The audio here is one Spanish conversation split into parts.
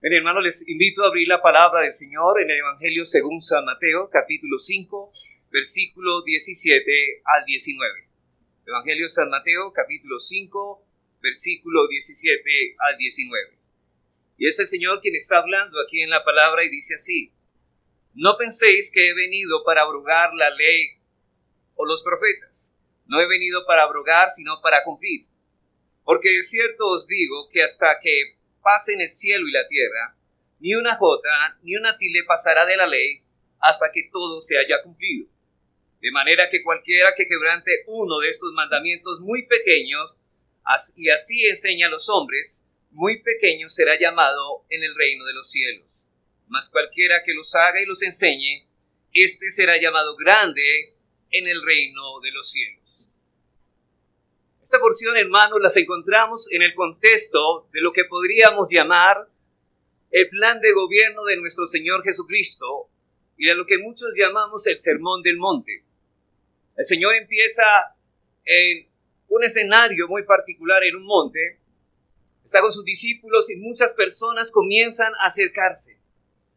Bien, hermanos, les invito a abrir la palabra del Señor en el Evangelio según San Mateo, capítulo 5, versículo 17 al 19. Evangelio de San Mateo, capítulo 5, versículo 17 al 19. Y es el Señor quien está hablando aquí en la palabra y dice así: No penséis que he venido para abrogar la ley o los profetas. No he venido para abrogar, sino para cumplir. Porque de cierto os digo que hasta que pasen el cielo y la tierra, ni una jota ni una tilde pasará de la ley hasta que todo se haya cumplido. De manera que cualquiera que quebrante uno de estos mandamientos muy pequeños, y así enseña a los hombres, muy pequeño será llamado en el reino de los cielos. Mas cualquiera que los haga y los enseñe, éste será llamado grande en el reino de los cielos. Esta porción, hermanos, las encontramos en el contexto de lo que podríamos llamar el plan de gobierno de nuestro Señor Jesucristo y de lo que muchos llamamos el Sermón del Monte. El Señor empieza en un escenario muy particular, en un monte, está con sus discípulos y muchas personas comienzan a acercarse.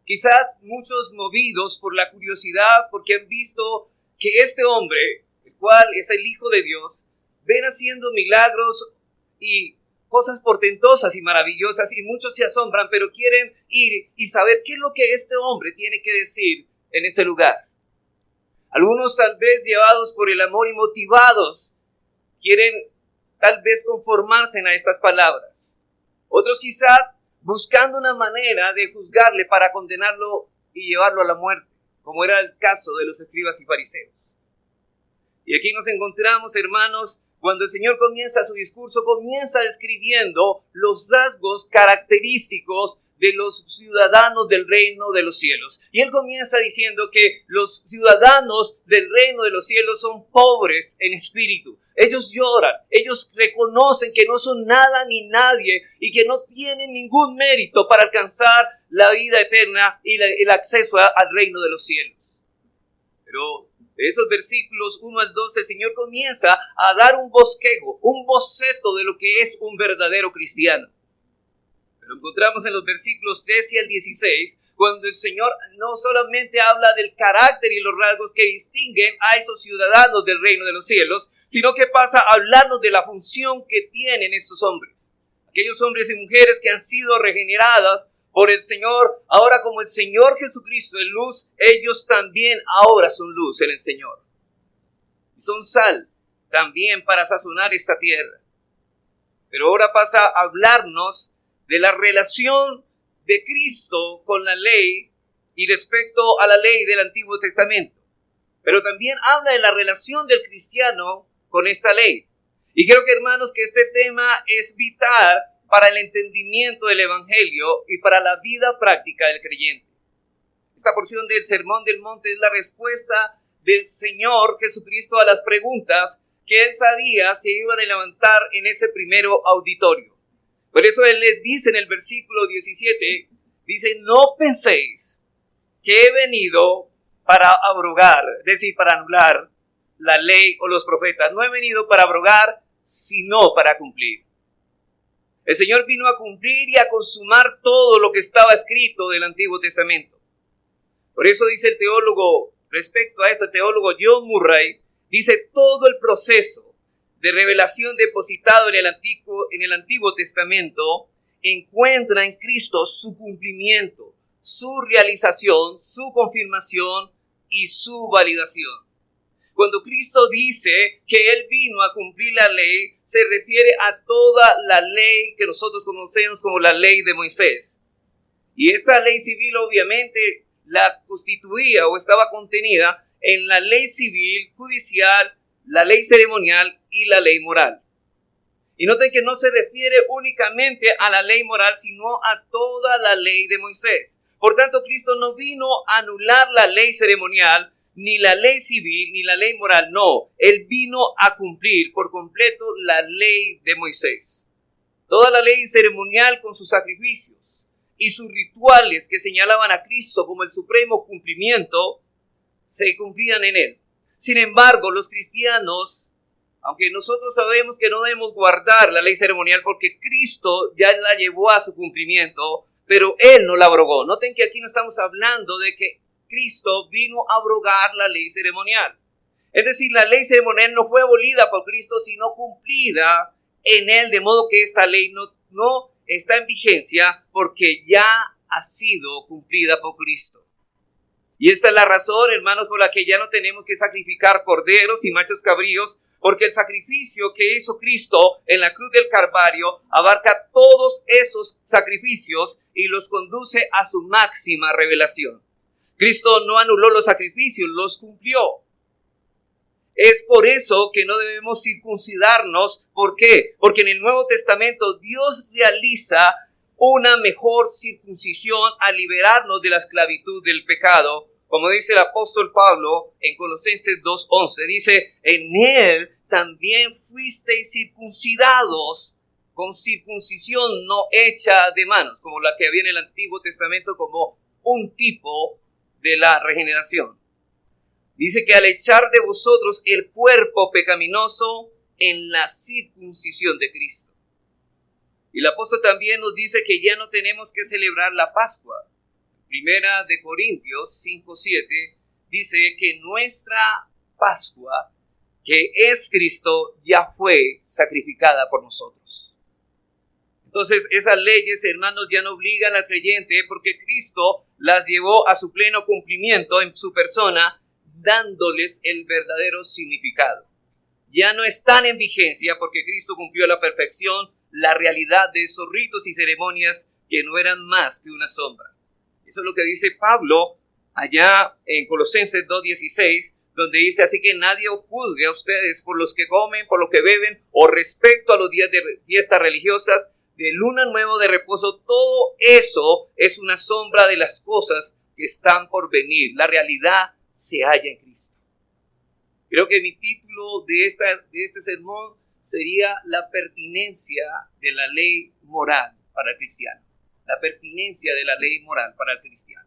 Quizás muchos movidos por la curiosidad, porque han visto que este hombre, el cual es el Hijo de Dios, ven haciendo milagros y cosas portentosas y maravillosas, y muchos se asombran, pero quieren ir y saber qué es lo que este hombre tiene que decir en ese lugar. Algunos, tal vez llevados por el amor y motivados, quieren tal vez conformarse a estas palabras. Otros quizás buscando una manera de juzgarle para condenarlo y llevarlo a la muerte, como era el caso de los escribas y fariseos. Y aquí nos encontramos, hermanos, cuando el Señor comienza su discurso, comienza describiendo los rasgos característicos de los ciudadanos del reino de los cielos. Y Él comienza diciendo que los ciudadanos del reino de los cielos son pobres en espíritu. Ellos lloran, ellos reconocen que no son nada ni nadie y que no tienen ningún mérito para alcanzar la vida eterna y el acceso al reino de los cielos. Pero de esos versículos 1 al 12, el Señor comienza a dar un bosquejo, un boceto de lo que es un verdadero cristiano. Lo encontramos en los versículos 13 al 16, cuando el Señor no solamente habla del carácter y los rasgos que distinguen a esos ciudadanos del reino de los cielos, sino que pasa a hablarnos de la función que tienen estos hombres. Aquellos hombres y mujeres que han sido regeneradas por el Señor, ahora como el Señor Jesucristo es luz, ellos también ahora son luz en el Señor. Son sal también para sazonar esta tierra. Pero ahora pasa a hablarnos de la relación de Cristo con la ley y respecto a la ley del Antiguo Testamento. Pero también habla de la relación del cristiano con esta ley. Y creo que, hermanos, que este tema es vital para el entendimiento del Evangelio y para la vida práctica del creyente. Esta porción del Sermón del Monte es la respuesta del Señor Jesucristo a las preguntas que Él sabía se iban a levantar en ese primero auditorio. Por eso Él les dice en el versículo 17, dice: no penséis que he venido para abrogar, es decir, para anular la ley o los profetas. No he venido para abrogar, sino para cumplir. El Señor vino a cumplir y a consumar todo lo que estaba escrito del Antiguo Testamento. Por eso dice el teólogo, respecto a esto, el teólogo John Murray, dice: todo el proceso de revelación depositado en el Antiguo Testamento encuentra en Cristo su cumplimiento, su realización, su confirmación y su validación. Cuando Cristo dice que Él vino a cumplir la ley, se refiere a toda la ley que nosotros conocemos como la ley de Moisés. Y esta ley civil obviamente la constituía o estaba contenida en la ley civil, judicial, la ley ceremonial y la ley moral. Y noten que no se refiere únicamente a la ley moral, sino a toda la ley de Moisés. Por tanto, Cristo no vino a anular la ley ceremonial, ni la ley civil, ni la ley moral, no. Él vino a cumplir por completo la ley de Moisés. Toda la ley ceremonial con sus sacrificios y sus rituales que señalaban a Cristo como el supremo cumplimiento, se cumplían en Él. Sin embargo, los cristianos, aunque nosotros sabemos que no debemos guardar la ley ceremonial porque Cristo ya la llevó a su cumplimiento, pero Él no la abrogó. Noten que aquí no estamos hablando de que Cristo vino a abrogar la ley ceremonial. Es decir, la ley ceremonial no fue abolida por Cristo, sino cumplida en Él, de modo que esta ley no está en vigencia porque ya ha sido cumplida por Cristo. Y esta es la razón, hermanos, por la que ya no tenemos que sacrificar corderos y machos cabríos, porque el sacrificio que hizo Cristo en la cruz del Calvario abarca todos esos sacrificios y los conduce a su máxima revelación. Cristo no anuló los sacrificios, los cumplió. Es por eso que no debemos circuncidarnos. ¿Por qué? Porque en el Nuevo Testamento Dios realiza una mejor circuncisión al liberarnos de la esclavitud del pecado. Como dice el apóstol Pablo en Colosenses 2:11, dice, en Él también fuisteis circuncidados con circuncisión no hecha de manos, como la que había en el Antiguo Testamento como un tipo de la regeneración. Dice que al echar de vosotros el cuerpo pecaminoso en la circuncisión de Cristo. Y el apóstol también nos dice que ya no tenemos que celebrar la Pascua. Primera de Corintios 5:7 dice que nuestra Pascua, que es Cristo, ya fue sacrificada por nosotros. Entonces esas leyes, hermanos, ya no obligan al creyente porque Cristo las llevó a su pleno cumplimiento en su persona, dándoles el verdadero significado. Ya no están en vigencia porque Cristo cumplió a la perfección la realidad de esos ritos y ceremonias que no eran más que una sombra. Eso es lo que dice Pablo allá en Colosenses 2:16, donde dice, así que nadie os juzgue a ustedes por los que comen, por lo que beben, o respecto a los días de fiestas religiosas, de luna nueva, de reposo. Todo eso es una sombra de las cosas que están por venir. La realidad se halla en Cristo. Creo que mi título de este sermón sería la pertinencia de la ley moral para el cristiano. La pertinencia de la ley moral para el cristiano.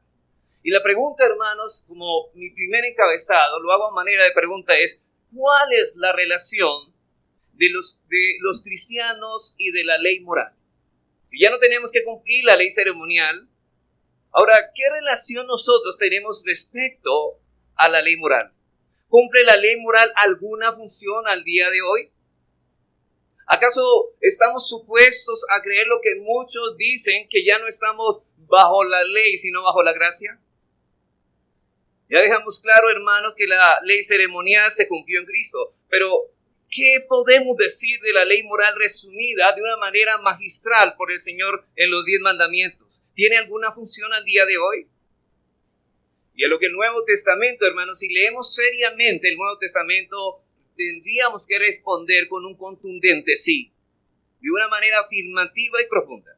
Y la pregunta, hermanos, como mi primer encabezado, lo hago a manera de pregunta, es ¿cuál es la relación de los cristianos y de la ley moral? Si ya no tenemos que cumplir la ley ceremonial, ahora, ¿qué relación nosotros tenemos respecto a la ley moral? ¿Cumple la ley moral alguna función al día de hoy? ¿Acaso estamos supuestos a creer lo que muchos dicen, que ya no estamos bajo la ley, sino bajo la gracia? Ya dejamos claro, hermanos, que la ley ceremonial se cumplió en Cristo. Pero, ¿qué podemos decir de la ley moral resumida de una manera magistral por el Señor en los 10 mandamientos? ¿Tiene alguna función al día de hoy? Y a lo que el Nuevo Testamento, hermanos, si leemos seriamente el Nuevo Testamento, tendríamos que responder con un contundente sí, de una manera afirmativa y profunda,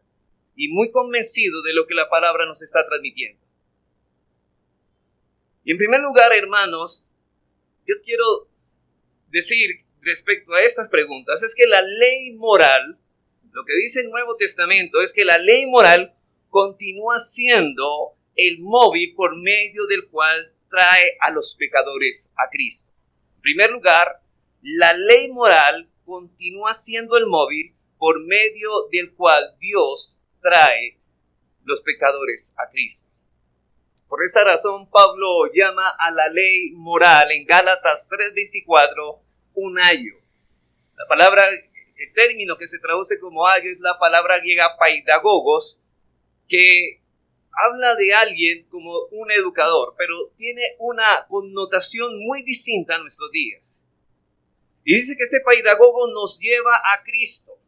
y muy convencido de lo que la palabra nos está transmitiendo. Y en primer lugar, hermanos, yo quiero decir respecto a estas preguntas, es que la ley moral, lo que dice el Nuevo Testamento, es que la ley moral continúa siendo el móvil por medio del cual trae a los pecadores a Cristo. En primer lugar, la ley moral continúa siendo el móvil por medio del cual Dios trae los pecadores a Cristo. Por esa razón, Pablo llama a la ley moral en Gálatas 3:24 un ayo. El término que se traduce como ayo es la palabra griega paidagogos, que habla de alguien como un educador, pero tiene una connotación muy distinta a nuestros días. Y dice que este paidagogo nos lleva a Cristo.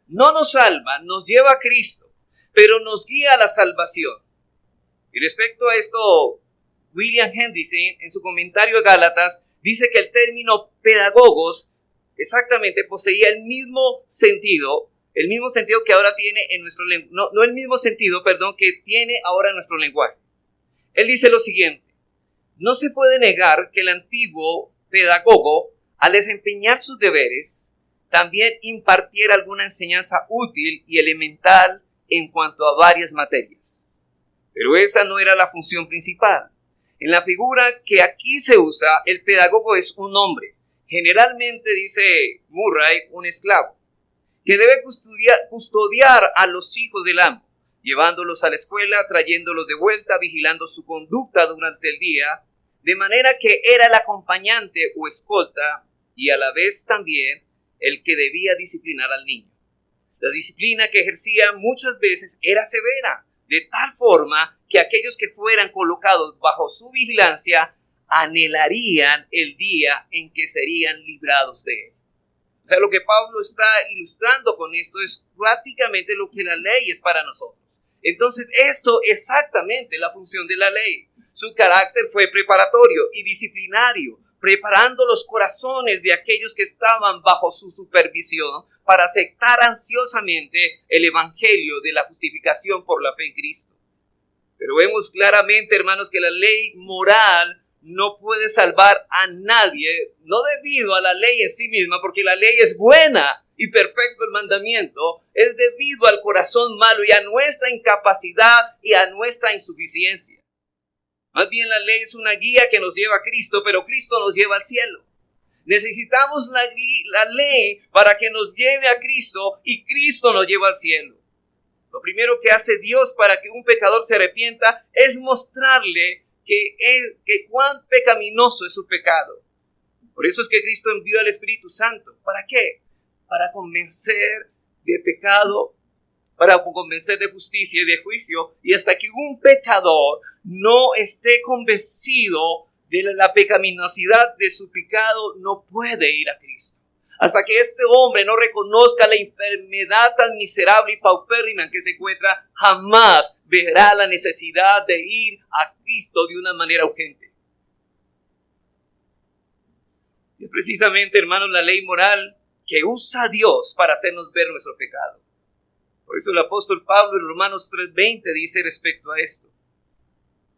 No nos salva, nos lleva a Cristo, pero nos guía a la salvación. Y respecto a esto, William Hendrickson, en su comentario a Gálatas, dice que el término pedagogos exactamente poseía el mismo sentido que ahora tiene en nuestro lenguaje, no el mismo sentido, que tiene ahora en nuestro lenguaje. Él dice lo siguiente: no se puede negar que el antiguo pedagogo, al desempeñar sus deberes, también impartiera alguna enseñanza útil y elemental en cuanto a varias materias. Pero esa no era la función principal. En la figura que aquí se usa, el pedagogo es un hombre, generalmente, dice Murray, un esclavo, que debe custodiar a los hijos del amo, llevándolos a la escuela, trayéndolos de vuelta, vigilando su conducta durante el día, de manera que era el acompañante o escolta y a la vez también el que debía disciplinar al niño. La disciplina que ejercía muchas veces era severa, de tal forma que aquellos que fueran colocados bajo su vigilancia anhelarían el día en que serían librados de él. O sea, lo que Pablo está ilustrando con esto es prácticamente lo que la ley es para nosotros. Entonces, esto es exactamente la función de la ley. Su carácter fue preparatorio y disciplinario, preparando los corazones de aquellos que estaban bajo su supervisión para aceptar ansiosamente el evangelio de la justificación por la fe en Cristo. Pero vemos claramente, hermanos, que la ley moral no puede salvar a nadie, no debido a la ley en sí misma, porque la ley es buena y perfecto el mandamiento, es debido al corazón malo y a nuestra incapacidad y a nuestra insuficiencia. Más bien la ley es una guía que nos lleva a Cristo, pero Cristo nos lleva al cielo. Necesitamos la ley para que nos lleve a Cristo y Cristo nos lleva al cielo. Lo primero que hace Dios para que un pecador se arrepienta es mostrarle que cuán pecaminoso es su pecado. Por eso es que Cristo envió al Espíritu Santo. ¿Para qué? Para convencer de pecado, para convencer de justicia y de juicio. Y hasta que un pecador no esté convencido de la pecaminosidad de su pecado, no puede ir a Cristo. Hasta que este hombre no reconozca la enfermedad tan miserable y paupérrima en que se encuentra, jamás verá la necesidad de ir a Cristo de una manera urgente. Y es precisamente, hermanos, la ley moral que usa Dios para hacernos ver nuestro pecado. Por eso el apóstol Pablo en Romanos 3:20 dice respecto a esto: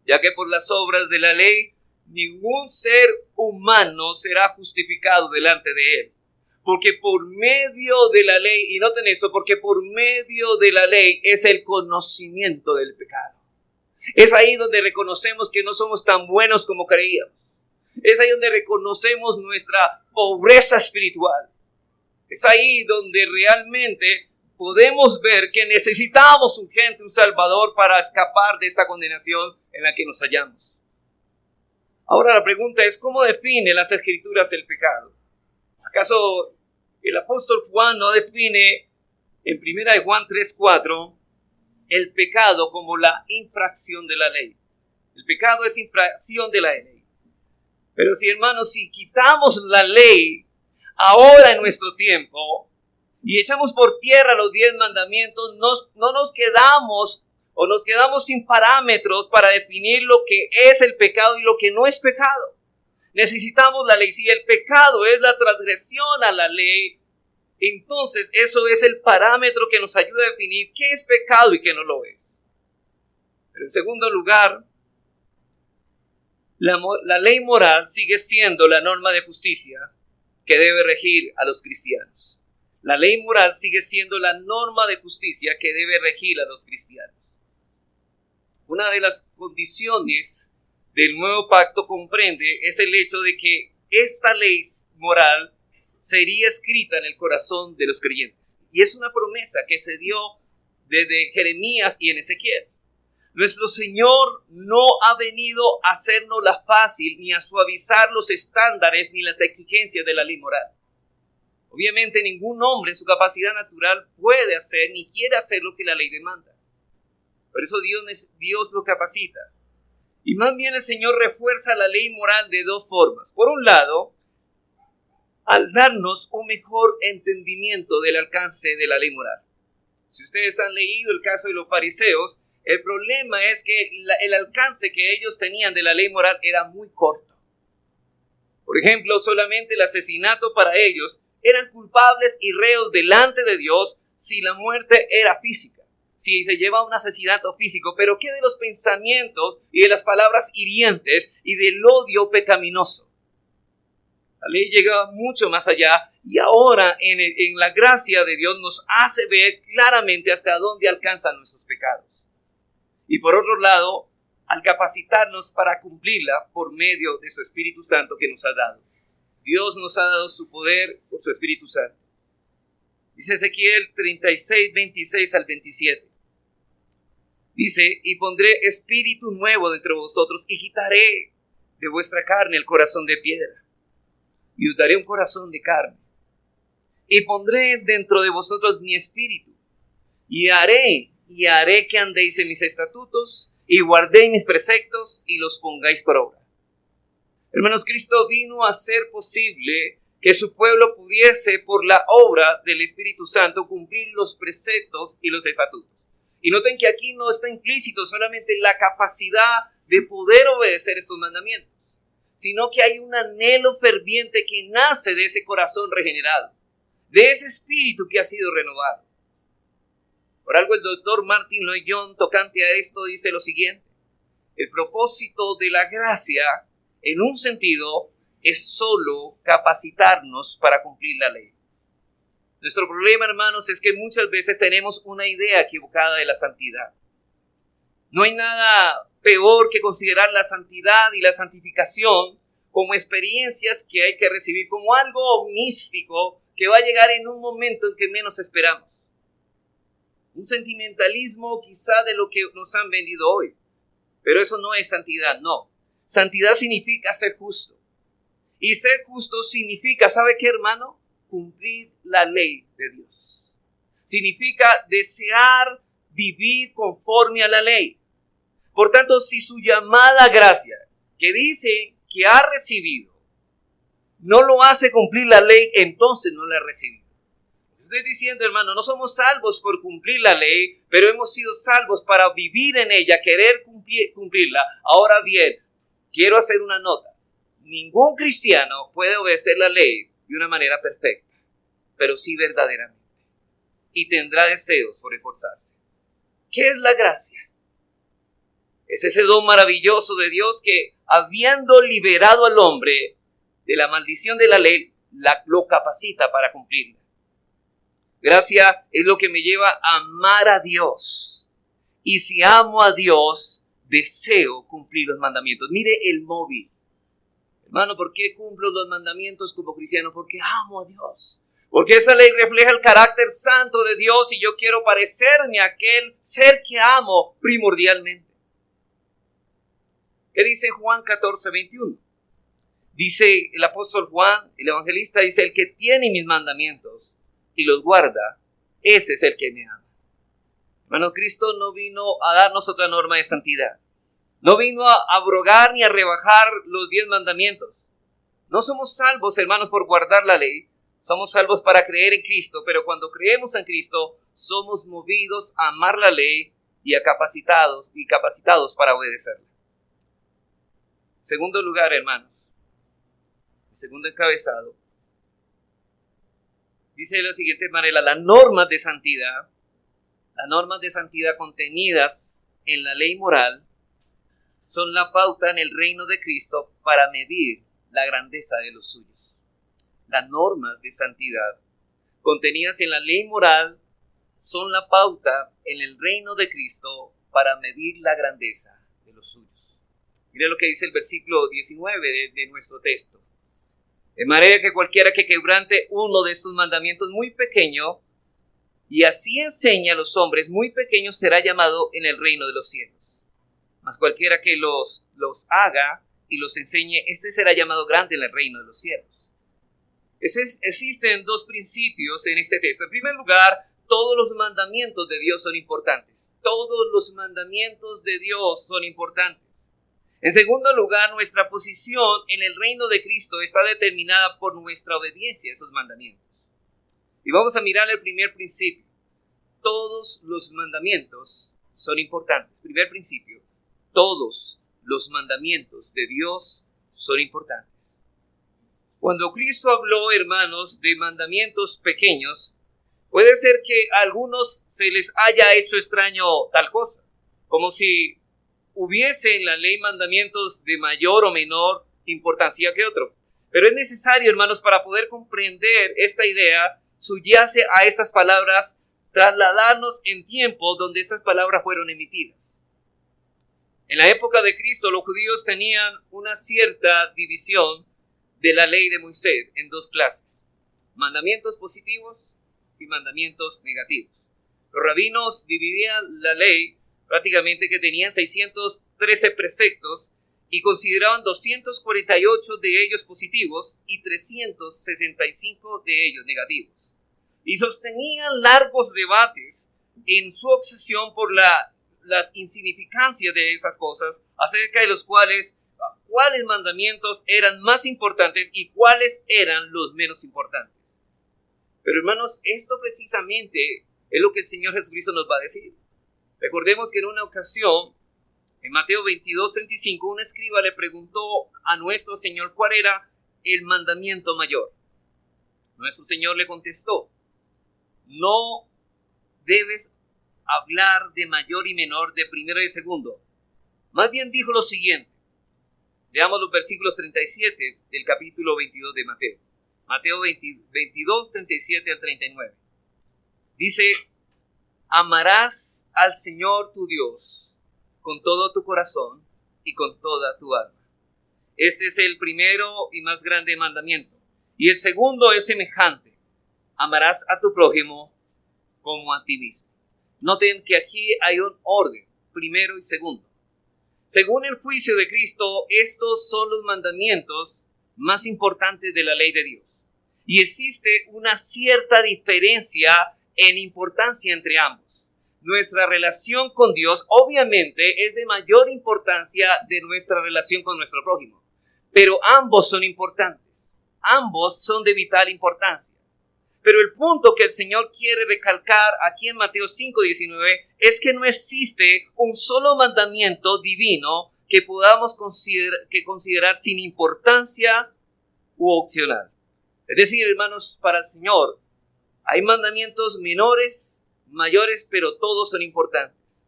ya que por las obras de la ley ningún ser humano será justificado delante de él. Porque por medio de la ley, y noten eso, porque por medio de la ley es el conocimiento del pecado. Es ahí donde reconocemos que no somos tan buenos como creíamos. Es ahí donde reconocemos nuestra pobreza espiritual. Es ahí donde realmente podemos ver que necesitamos urgente un Salvador para escapar de esta condenación en la que nos hallamos. Ahora la pregunta es, ¿cómo define las Escrituras el pecado? ¿Acaso el apóstol Juan no define en 1 Juan 3:4 el pecado como la infracción de la ley? El pecado es infracción de la ley. Pero si, hermanos, si quitamos la ley ahora en nuestro tiempo y echamos por tierra los 10 mandamientos, no nos quedamos o nos quedamos sin parámetros para definir lo que es el pecado y lo que no es pecado. Necesitamos la ley. Si el pecado es la transgresión a la ley, entonces eso es el parámetro que nos ayuda a definir qué es pecado y qué no lo es. Pero en segundo lugar, la ley moral sigue siendo la norma de justicia que debe regir a los cristianos. La ley moral sigue siendo la norma de justicia que debe regir a los cristianos. Una de las condiciones del nuevo pacto comprende es el hecho de que esta ley moral sería escrita en el corazón de los creyentes. Y es una promesa que se dio desde Jeremías y en Ezequiel. Nuestro Señor no ha venido a hacernos la fácil ni a suavizar los estándares ni las exigencias de la ley moral. Obviamente ningún hombre en su capacidad natural puede hacer ni quiere hacer lo que la ley demanda. Por eso Dios lo capacita. Y más bien el Señor refuerza la ley moral de dos formas. Por un lado, al darnos un mejor entendimiento del alcance de la ley moral. Si ustedes han leído el caso de los fariseos, el problema es que el alcance que ellos tenían de la ley moral era muy corto. Por ejemplo, solamente el asesinato para ellos eran culpables y reos delante de Dios si la muerte era física, si se lleva un asesinato físico. Pero ¿qué de los pensamientos y de las palabras hirientes y del odio pecaminoso? La ley llegaba mucho más allá y ahora en la gracia de Dios nos hace ver claramente hasta dónde alcanzan nuestros pecados. Y por otro lado, al capacitarnos para cumplirla por medio de su Espíritu Santo que nos ha dado. Dios nos ha dado su poder por su Espíritu Santo. Dice Ezequiel 36, 26 al 27. Dice, y pondré espíritu nuevo dentro de vosotros y quitaré de vuestra carne el corazón de piedra y os daré un corazón de carne. Y pondré dentro de vosotros mi espíritu y haré que andéis en mis estatutos y guardéis mis preceptos y los pongáis por obra. Hermanos, Cristo vino a hacer posible que su pueblo pudiese, por la obra del Espíritu Santo, cumplir los preceptos y los estatutos. Y noten que aquí no está implícito solamente la capacidad de poder obedecer esos mandamientos, sino que hay un anhelo ferviente que nace de ese corazón regenerado, de ese espíritu que ha sido renovado. Por algo el doctor Martin Lloyd-Jones, tocante a esto, dice lo siguiente: el propósito de la gracia, en un sentido, es solo capacitarnos para cumplir la ley. Nuestro problema, hermanos, es que muchas veces tenemos una idea equivocada de la santidad. No hay nada peor que considerar la santidad y la santificación como experiencias que hay que recibir, como algo místico que va a llegar en un momento en que menos esperamos. Un sentimentalismo quizá de lo que nos han vendido hoy. Pero eso no es santidad, no. Santidad significa ser justo. Y ser justo significa, ¿sabe qué, hermano? Cumplir la ley de Dios. Significa desear vivir conforme a la ley. Por tanto, si su llamada gracia, que dice que ha recibido, no lo hace cumplir la ley, entonces no la ha recibido. Estoy diciendo, hermano, no somos salvos por cumplir la ley, pero hemos sido salvos para vivir en ella, querer cumplirla. Ahora bien, quiero hacer una nota. Ningún cristiano puede obedecer la ley de una manera perfecta, pero sí verdaderamente. Y tendrá deseos por esforzarse. ¿Qué es la gracia? Es ese don maravilloso de Dios que, habiendo liberado al hombre de la maldición de la ley, lo capacita para cumplirla. Gracia es lo que me lleva a amar a Dios. Y si amo a Dios, deseo cumplir los mandamientos. Mire el móvil. Hermano, ¿por qué cumplo los mandamientos como cristiano? Porque amo a Dios. Porque esa ley refleja el carácter santo de Dios y yo quiero parecerme a aquel ser que amo primordialmente. ¿Qué dice Juan 14:21? Dice el apóstol Juan, el evangelista, dice: el que tiene mis mandamientos y los guarda, ese es el que me ama. Hermano, Cristo no vino a darnos otra norma de santidad. No vino a abrogar ni a rebajar los 10 mandamientos. No somos salvos, hermanos, por guardar la ley. Somos salvos para creer en Cristo, pero cuando creemos en Cristo, somos movidos a amar la ley y capacitados para obedecerla. En segundo lugar, hermanos, el segundo encabezado, dice de la siguiente manera: las normas de santidad contenidas en la ley moral son la pauta en el reino de Cristo para medir la grandeza de los suyos. Las normas de santidad contenidas en la ley moral son la pauta en el reino de Cristo para medir la grandeza de los suyos. Mire lo que dice el versículo 19 de nuestro texto. De manera que cualquiera que quebrante uno de estos mandamientos muy pequeño, y así enseña a los hombres muy pequeños, será llamado en el reino de los cielos. Mas cualquiera que los haga y los enseñe, este será llamado grande en el reino de los cielos. Existen 2 principios en este texto. En primer lugar, todos los mandamientos de Dios son importantes. Todos los mandamientos de Dios son importantes. En segundo lugar, nuestra posición en el reino de Cristo está determinada por nuestra obediencia a esos mandamientos. Y vamos a mirar el primer principio. Todos los mandamientos son importantes. Primer principio. Todos los mandamientos de Dios son importantes. Cuando Cristo habló, hermanos, de mandamientos pequeños, puede ser que a algunos se les haya hecho extraño tal cosa, como si hubiese en la ley mandamientos de mayor o menor importancia que otro. Pero es necesario, hermanos, para poder comprender esta idea, subyace a estas palabras, trasladarnos en tiempo donde estas palabras fueron emitidas. En la época de Cristo, los judíos tenían una cierta división de la ley de Moisés en 2 clases: mandamientos positivos y mandamientos negativos. Los rabinos dividían la ley prácticamente que tenían 613 preceptos y consideraban 248 de ellos positivos y 365 de ellos negativos. Y sostenían largos debates en su obsesión por las insignificancias de esas cosas, acerca de los cuáles mandamientos eran más importantes y cuáles eran los menos importantes. Pero hermanos, esto precisamente es lo que el Señor Jesucristo nos va a decir. Recordemos que en una ocasión, en Mateo 22:35, un escriba le preguntó a nuestro Señor cuál era el mandamiento mayor. Nuestro Señor le contestó: no debes hablar de mayor y menor, de primero y de segundo. Más bien dijo lo siguiente. Veamos los versículos 37 del capítulo 22 de Mateo. Mateo 22, 37 al 39. Dice: amarás al Señor tu Dios con todo tu corazón y con toda tu alma. Este es el primero y más grande mandamiento. Y el segundo es semejante: amarás a tu prójimo como a ti mismo. Noten que aquí hay un orden, primero y segundo. Según el juicio de Cristo, estos son los mandamientos más importantes de la ley de Dios. Y existe una cierta diferencia en importancia entre ambos. Nuestra relación con Dios obviamente es de mayor importancia de nuestra relación con nuestro prójimo. Pero ambos son importantes. Ambos son de vital importancia. Pero el punto que el Señor quiere recalcar aquí en Mateo 5:19 es que no existe un solo mandamiento divino que podamos considerar sin importancia u opcional. Es decir, hermanos, para el Señor hay mandamientos menores, mayores, pero todos son importantes.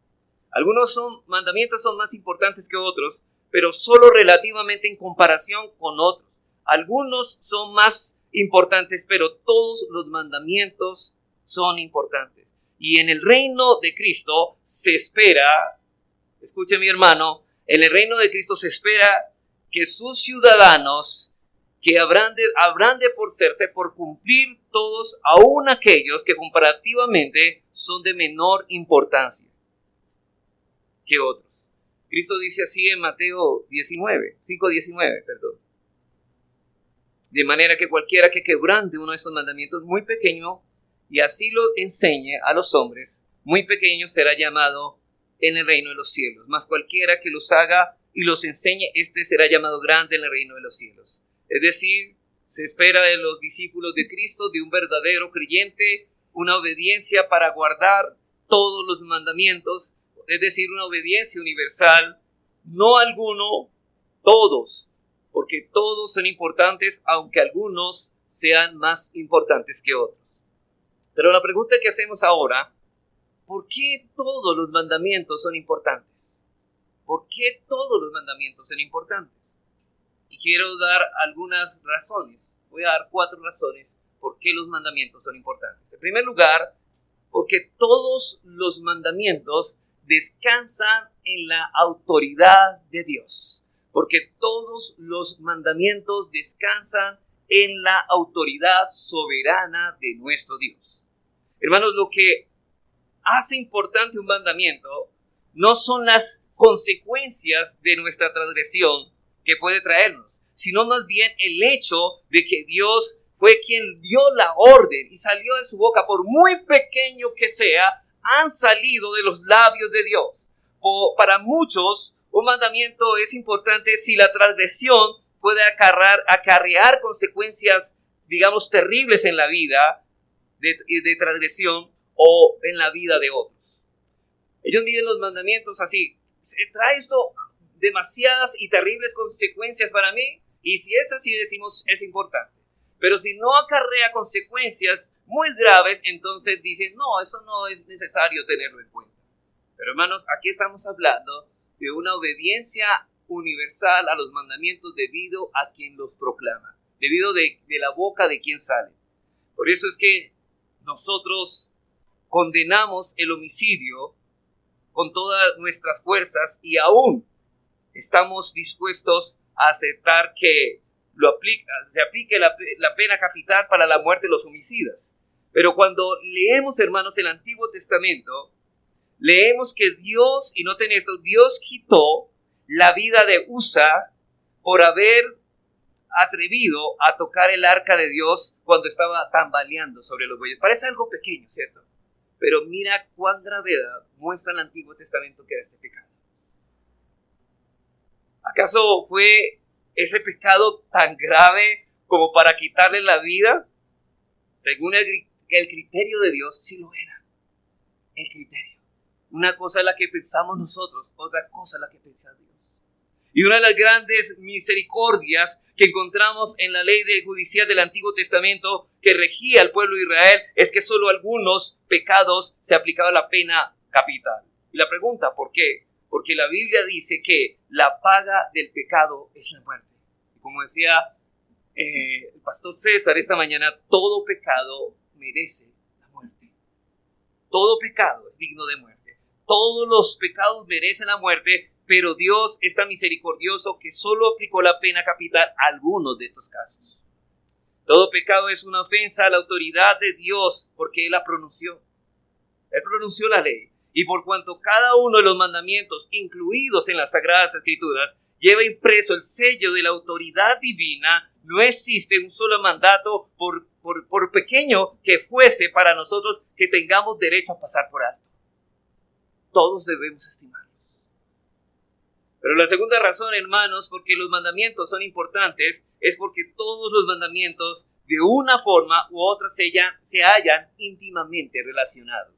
Algunos mandamientos son más importantes que otros, pero solo relativamente en comparación con otros. Algunos son más importantes, pero todos los mandamientos son importantes. Y en el reino de Cristo se espera, escuche mi hermano, en el reino de Cristo se espera que sus ciudadanos, que habrán de por cumplir todos, aun aquellos que comparativamente son de menor importancia que otros. Cristo dice así en Mateo 5:19, perdón. De manera que cualquiera que quebrante uno de esos mandamientos muy pequeño y así lo enseñe a los hombres, muy pequeño será llamado en el reino de los cielos. Mas cualquiera que los haga y los enseñe, este será llamado grande en el reino de los cielos. Es decir, se espera de los discípulos de Cristo, de un verdadero creyente, una obediencia para guardar todos los mandamientos, es decir, una obediencia universal, no alguno, todos, porque todos son importantes, aunque algunos sean más importantes que otros. Pero la pregunta que hacemos ahora: ¿por qué todos los mandamientos son importantes? ¿Por qué todos los mandamientos son importantes? Y quiero dar algunas razones. Voy a dar 4 razones por qué los mandamientos son importantes. En primer lugar, porque todos los mandamientos descansan en la autoridad de Dios. Porque todos los mandamientos descansan en la autoridad soberana de nuestro Dios. Hermanos, lo que hace importante un mandamiento no son las consecuencias de nuestra transgresión que puede traernos, sino más bien el hecho de que Dios fue quien dio la orden y salió de su boca, por muy pequeño que sea, han salido de los labios de Dios. Para muchos, un mandamiento es importante si la transgresión puede acarrear consecuencias, digamos, terribles en la vida de transgresión o en la vida de otros. Ellos miden los mandamientos así: ¿trae esto demasiadas y terribles consecuencias para mí? Y si es así, decimos es importante. Pero si no acarrea consecuencias muy graves, entonces dicen no, eso no es necesario tenerlo en cuenta. Pero hermanos, aquí estamos hablando de una obediencia universal a los mandamientos debido a quien los proclama, debido de la boca de quien sale. Por eso es que nosotros condenamos el homicidio con todas nuestras fuerzas y aún estamos dispuestos a aceptar que se aplique la pena capital para la muerte de los homicidas. Pero cuando leemos, hermanos, el Antiguo Testamento, leemos que Dios, y noten esto, Dios quitó la vida de Usa por haber atrevido a tocar el arca de Dios cuando estaba tambaleando sobre los bueyes. Parece algo pequeño, ¿cierto? Pero mira cuán gravedad muestra el Antiguo Testamento que era este pecado. ¿Acaso fue ese pecado tan grave como para quitarle la vida? Según el criterio de Dios, sí lo era. El criterio. Una cosa es la que pensamos nosotros, otra cosa es la que piensa Dios. Y una de las grandes misericordias que encontramos en la ley judicial del Antiguo Testamento que regía al pueblo de Israel es que solo algunos pecados se aplicaba la pena capital. Y la pregunta, ¿por qué? Porque la Biblia dice que la paga del pecado es la muerte. Y como decía el pastor César esta mañana, todo pecado merece la muerte. Todo pecado es digno de muerte. Todos los pecados merecen la muerte, pero Dios es tan misericordioso que solo aplicó la pena capital a algunos de estos casos. Todo pecado es una ofensa a la autoridad de Dios porque Él la pronunció. Él pronunció la ley. Y por cuanto cada uno de los mandamientos incluidos en las Sagradas Escrituras lleva impreso el sello de la autoridad divina, no existe un solo mandato, por pequeño que fuese para nosotros, que tengamos derecho a pasar por alto. Todos debemos estimarlos. Pero la segunda razón, hermanos, porque los mandamientos son importantes, es porque todos los mandamientos, de una forma u otra, se hallan íntimamente relacionados.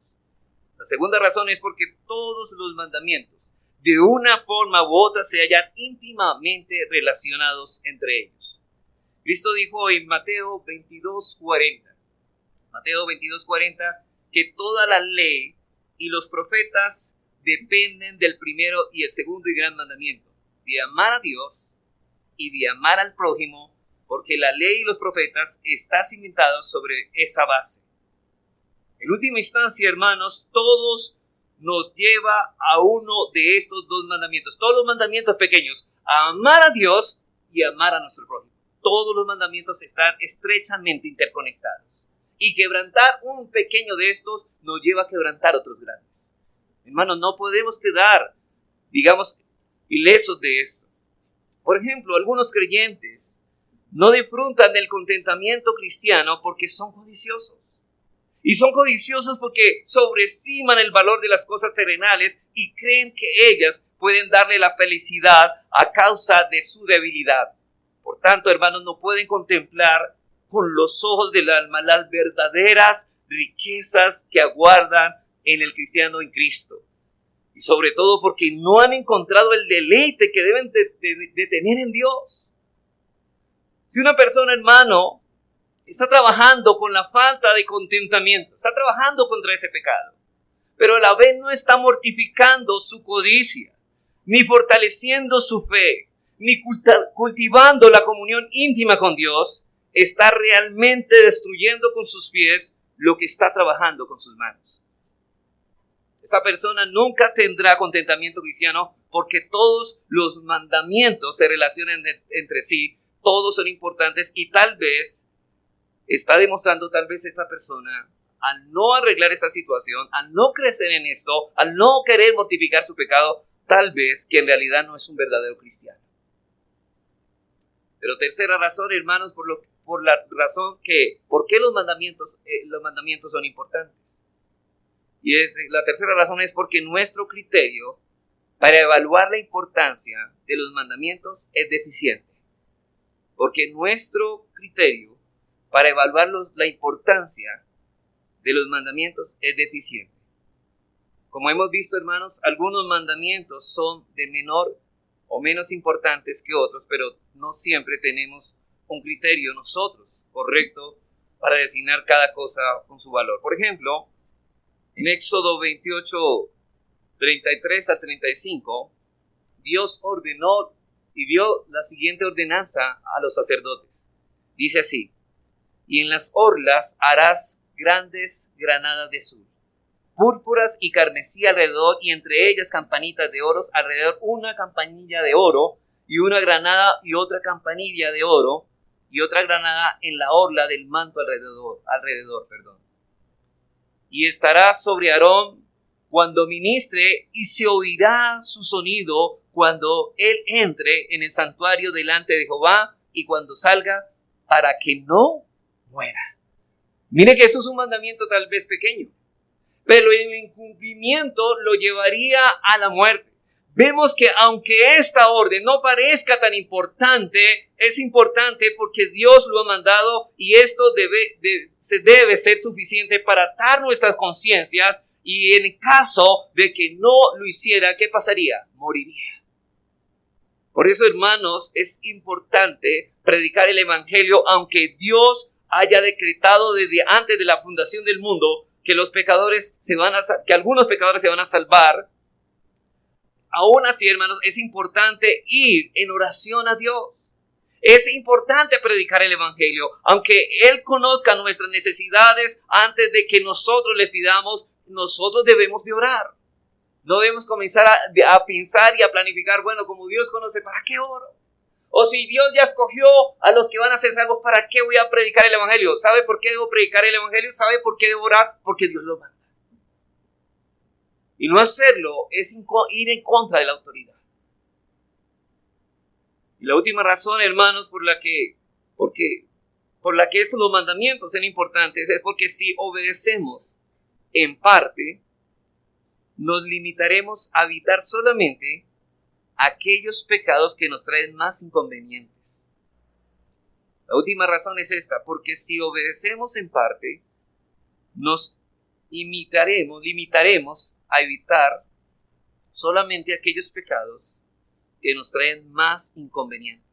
La segunda razón es porque todos los mandamientos, de una forma u otra, se hallan íntimamente relacionados entre ellos. Cristo dijo en Mateo 22:40, que toda la ley y los profetas dependen del primero y el segundo y gran mandamiento, de amar a Dios y de amar al prójimo, porque la ley y los profetas están cimentados sobre esa base. En última instancia, hermanos, todos nos lleva a uno de estos dos mandamientos, todos los mandamientos pequeños, a amar a Dios y amar a nuestro prójimo. Todos los mandamientos están estrechamente interconectados. Y quebrantar un pequeño de estos nos lleva a quebrantar otros grandes. Hermanos, no podemos quedar, ilesos de esto. Por ejemplo, algunos creyentes no disfrutan del contentamiento cristiano porque son codiciosos. Y son codiciosos porque sobreestiman el valor de las cosas terrenales y creen que ellas pueden darle la felicidad a causa de su debilidad. Por tanto, hermanos, no pueden contemplar con los ojos del alma las verdaderas riquezas que aguardan en el cristiano en Cristo. Y sobre todo porque no han encontrado el deleite que deben de tener en Dios. Si una persona, hermano, está trabajando con la falta de contentamiento, está trabajando contra ese pecado, pero a la vez no está mortificando su codicia, ni fortaleciendo su fe, ni cultivando la comunión íntima con Dios, está realmente destruyendo con sus pies lo que está trabajando con sus manos. Esa persona nunca tendrá contentamiento cristiano porque todos los mandamientos se relacionan entre sí, todos son importantes y tal vez está demostrando esta persona, al no arreglar esta situación, al no crecer en esto, al no querer mortificar su pecado, tal vez que en realidad no es un verdadero cristiano. Pero tercera razón, hermanos, por la razón ¿por qué los mandamientos son importantes? Y la tercera razón es porque nuestro criterio para evaluar la importancia de los mandamientos es deficiente. Porque nuestro criterio para evaluar la importancia de los mandamientos es deficiente. Como hemos visto, hermanos, algunos mandamientos son de menor o menos importantes que otros, pero no siempre tenemos un criterio nosotros correcto para designar cada cosa con su valor. Por ejemplo, en Éxodo 28, 33 a 35, Dios ordenó y dio la siguiente ordenanza a los sacerdotes. Dice así: y en las orlas harás grandes granadas de azul, púrpuras y carmesí alrededor, y entre ellas campanitas de oro, alrededor una campanilla de oro, y una granada y otra campanilla de oro, y otra granada en la orla del manto alrededor. Y estará sobre Aarón cuando ministre y se oirá su sonido cuando él entre en el santuario delante de Jehová y cuando salga, para que no muera. Mire que eso es un mandamiento tal vez pequeño, pero el incumplimiento lo llevaría a la muerte. Vemos que aunque esta orden no parezca tan importante, es importante porque Dios lo ha mandado y esto debe ser suficiente para atar nuestras conciencias, y en caso de que no lo hiciera, ¿qué pasaría? Moriría. Por eso, hermanos, es importante predicar el evangelio, aunque Dios haya decretado desde antes de la fundación del mundo que algunos pecadores se van a salvar. Aún así, hermanos, es importante ir en oración a Dios. Es importante predicar el evangelio, aunque Él conozca nuestras necesidades antes de que nosotros le pidamos. Nosotros debemos de orar. No debemos comenzar a pensar y a planificar, bueno, como Dios conoce, ¿para qué oro? O si Dios ya escogió a los que van a ser salvos, ¿para qué voy a predicar el evangelio? ¿Sabe por qué debo predicar el evangelio? ¿Sabe por qué debo orar? Porque Dios lo manda. Y no hacerlo es ir en contra de la autoridad. Y la última razón, hermanos, por la que estos los mandamientos son importantes, es porque si obedecemos en parte, nos limitaremos a evitar solamente aquellos pecados que nos traen más inconvenientes. La última razón es esta, porque si obedecemos en parte, nos limitaremos a evitar solamente aquellos pecados que nos traen más inconvenientes.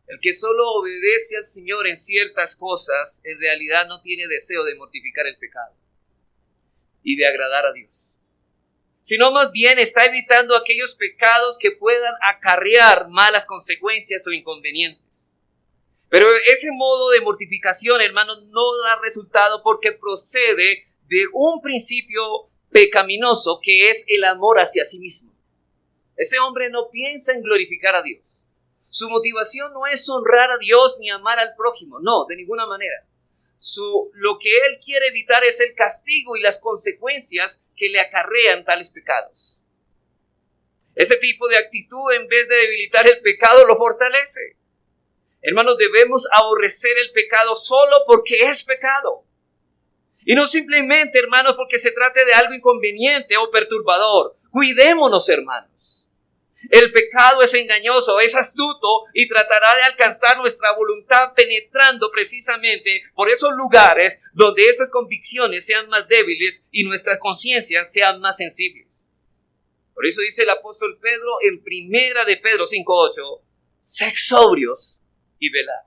El que solo obedece al Señor en ciertas cosas, en realidad no tiene deseo de mortificar el pecado y de agradar a Dios, sino más bien está evitando aquellos pecados que puedan acarrear malas consecuencias o inconvenientes. Pero ese modo de mortificación, hermanos, no da resultado porque procede de un principio pecaminoso que es el amor hacia sí mismo. Ese hombre no piensa en glorificar a Dios. Su motivación no es honrar a Dios ni amar al prójimo, no, de ninguna manera. Lo que él quiere evitar es el castigo y las consecuencias que le acarrean tales pecados. Ese tipo de actitud, en vez de debilitar el pecado, lo fortalece. Hermanos, debemos aborrecer el pecado solo porque es pecado. Y no simplemente, hermanos, porque se trate de algo inconveniente o perturbador. Cuidémonos, hermanos. El pecado es engañoso, es astuto y tratará de alcanzar nuestra voluntad penetrando precisamente por esos lugares donde estas convicciones sean más débiles y nuestras conciencias sean más sensibles. Por eso dice el apóstol Pedro en 1 de Pedro 5:8, sed sobrios y velad.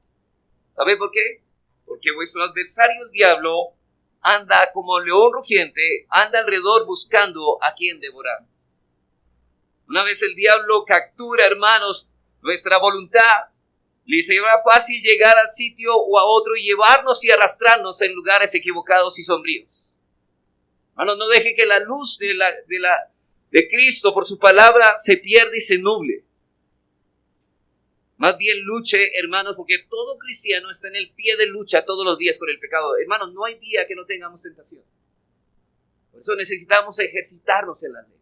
¿Sabe por qué? Porque vuestro adversario el diablo anda como león rugiente, anda alrededor buscando a quien devorar. Una vez el diablo captura, hermanos, nuestra voluntad, le será fácil llegar al sitio o a otro y llevarnos y arrastrarnos en lugares equivocados y sombríos. Hermanos, no deje que la luz de Cristo por su palabra se pierda y se nuble. Más bien luche, hermanos, porque todo cristiano está en el pie de lucha todos los días con el pecado. Hermanos, no hay día que no tengamos tentación. Por eso necesitamos ejercitarnos en la ley.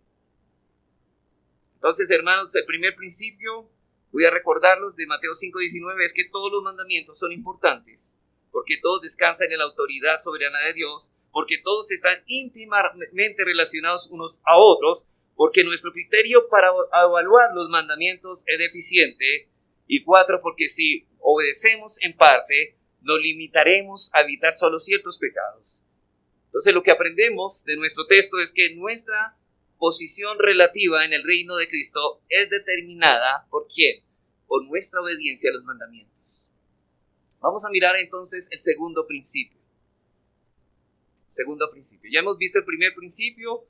Entonces, hermanos, el primer principio, voy a recordarlos de Mateo 5:19, es que todos los mandamientos son importantes, porque todos descansan en la autoridad soberana de Dios, porque todos están íntimamente relacionados unos a otros, porque nuestro criterio para evaluar los mandamientos es deficiente. Y 4, porque si obedecemos en parte, nos limitaremos a evitar solo ciertos pecados. Entonces, lo que aprendemos de nuestro texto es que nuestra posición relativa en el reino de Cristo es determinada ¿por quién? Por nuestra obediencia a los mandamientos. Vamos a mirar entonces el segundo principio. Ya hemos visto el primer principio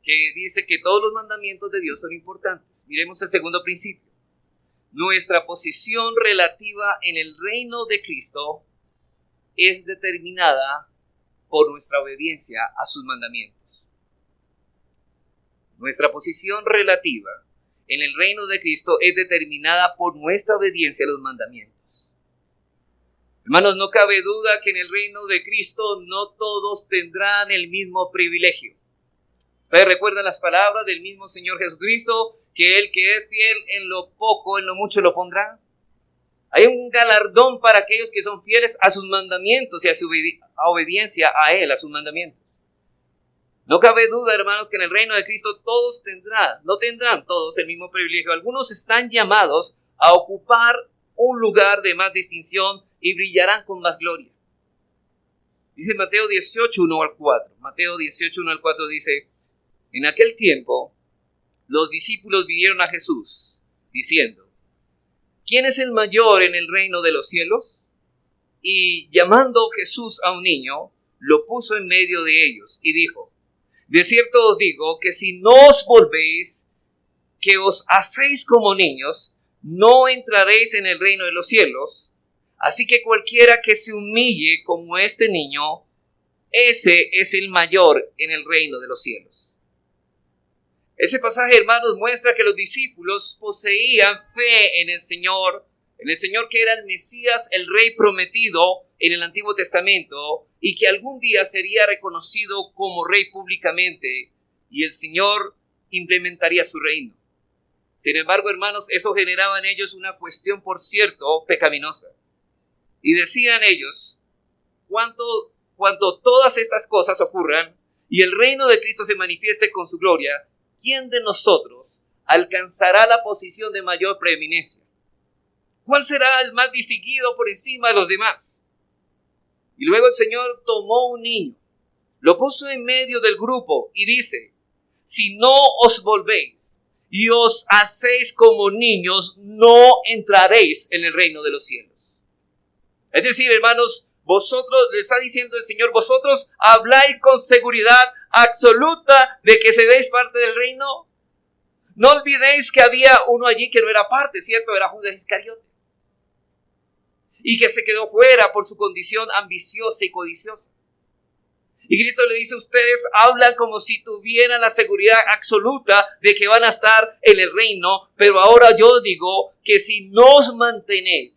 que dice que todos los mandamientos de Dios son importantes. Miremos el segundo principio. Nuestra posición relativa en el reino de Cristo es determinada por nuestra obediencia a sus mandamientos. Nuestra posición relativa en el reino de Cristo es determinada por nuestra obediencia a los mandamientos. Hermanos, no cabe duda que en el reino de Cristo no todos tendrán el mismo privilegio. ¿Ustedes recuerdan las palabras del mismo Señor Jesucristo? Que el que es fiel en lo poco, en lo mucho lo pondrá. Hay un galardón para aquellos que son fieles a sus mandamientos y a su obediencia a Él, a sus mandamientos. No cabe duda, hermanos, que en el reino de Cristo todos no tendrán todos el mismo privilegio. Algunos están llamados a ocupar un lugar de más distinción y brillarán con más gloria. Dice Mateo 18, 1 al 4. Mateo 18, 1 al 4 dice: en aquel tiempo, los discípulos vinieron a Jesús, diciendo: ¿quién es el mayor en el reino de los cielos? Y llamando Jesús a un niño, lo puso en medio de ellos y dijo: de cierto os digo que si no os volvéis, que os hacéis como niños, no entraréis en el reino de los cielos. Así que cualquiera que se humille como este niño, ese es el mayor en el reino de los cielos. Ese pasaje, hermanos, muestra que los discípulos poseían fe en el Señor que era el Mesías, el Rey prometido en el Antiguo Testamento, y que algún día sería reconocido como Rey públicamente, y el Señor implementaría su reino. Sin embargo, hermanos, eso generaba en ellos una cuestión, por cierto, pecaminosa. Y decían ellos: cuando todas estas cosas ocurran y el reino de Cristo se manifieste con su gloria, ¿quién de nosotros alcanzará la posición de mayor preeminencia? ¿Cuál será el más distinguido por encima de los demás? Y luego el Señor tomó un niño, lo puso en medio del grupo y dice: si no os volvéis y os hacéis como niños, no entraréis en el reino de los cielos. Es decir, hermanos, vosotros, le está diciendo el Señor, vosotros habláis con seguridad absoluta de que seréis parte del reino. No olvidéis que había uno allí que no era parte, ¿cierto? Era Judas Iscariote. Y que se quedó fuera por su condición ambiciosa y codiciosa. Y Cristo le dice: ustedes hablan como si tuvieran la seguridad absoluta de que van a estar en el reino, pero ahora yo digo que si mantenéis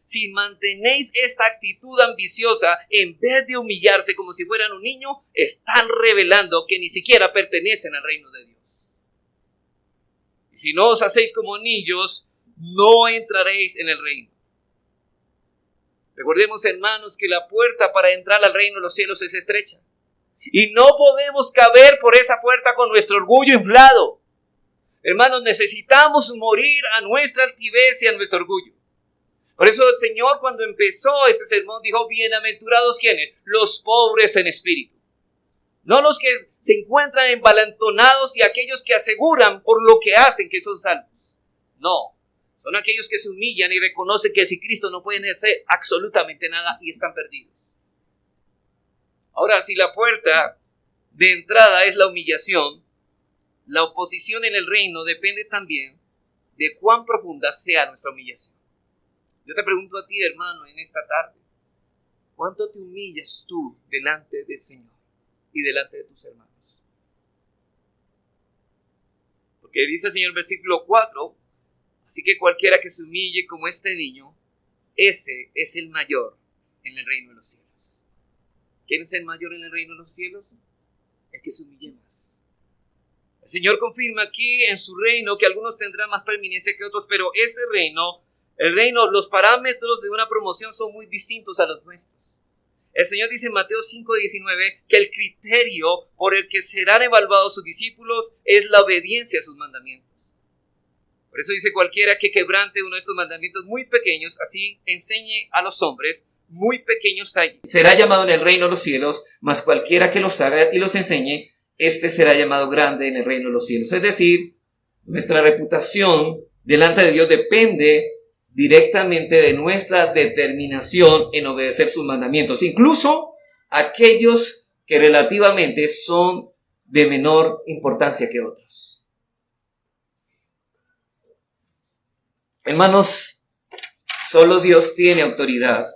esta actitud ambiciosa, en vez de humillarse como si fueran un niño, están revelando que ni siquiera pertenecen al reino de Dios. Y si no os hacéis como niños, no entraréis en el reino. Recordemos, hermanos, que la puerta para entrar al reino de los cielos es estrecha. Y no podemos caber por esa puerta con nuestro orgullo inflado. Hermanos, necesitamos morir a nuestra altivez y a nuestro orgullo. Por eso el Señor, cuando empezó este sermón, dijo: bienaventurados, ¿quiénes? Los pobres en espíritu. No los que se encuentran embalantonados y aquellos que aseguran por lo que hacen que son salvos. No, son aquellos que se humillan y reconocen que sin Cristo no pueden hacer absolutamente nada y están perdidos. Ahora, si la puerta de entrada es la humillación, la oposición en el reino depende también de cuán profunda sea nuestra humillación. Yo te pregunto a ti, hermano, en esta tarde: ¿cuánto te humillas tú delante del Señor y delante de tus hermanos? Porque dice el Señor en versículo 4: así que cualquiera que se humille como este niño, ese es el mayor en el reino de los cielos. ¿Quién es el mayor en el reino de los cielos? El que se humille más. El Señor confirma aquí en su reino que algunos tendrán más preeminencia que otros, pero ese reino, los parámetros de una promoción son muy distintos a los nuestros. El Señor dice en Mateo 5:19 que el criterio por el que serán evaluados sus discípulos es la obediencia a sus mandamientos. Por eso dice: cualquiera que quebrante uno de estos mandamientos muy pequeños, así enseñe a los hombres, muy pequeños será llamado en el reino de los cielos, mas cualquiera que los haga y los enseñe, este será llamado grande en el reino de los cielos. Es decir, nuestra reputación delante de Dios depende directamente de nuestra determinación en obedecer sus mandamientos, incluso aquellos que relativamente son de menor importancia que otros. Hermanos, solo Dios tiene autoridad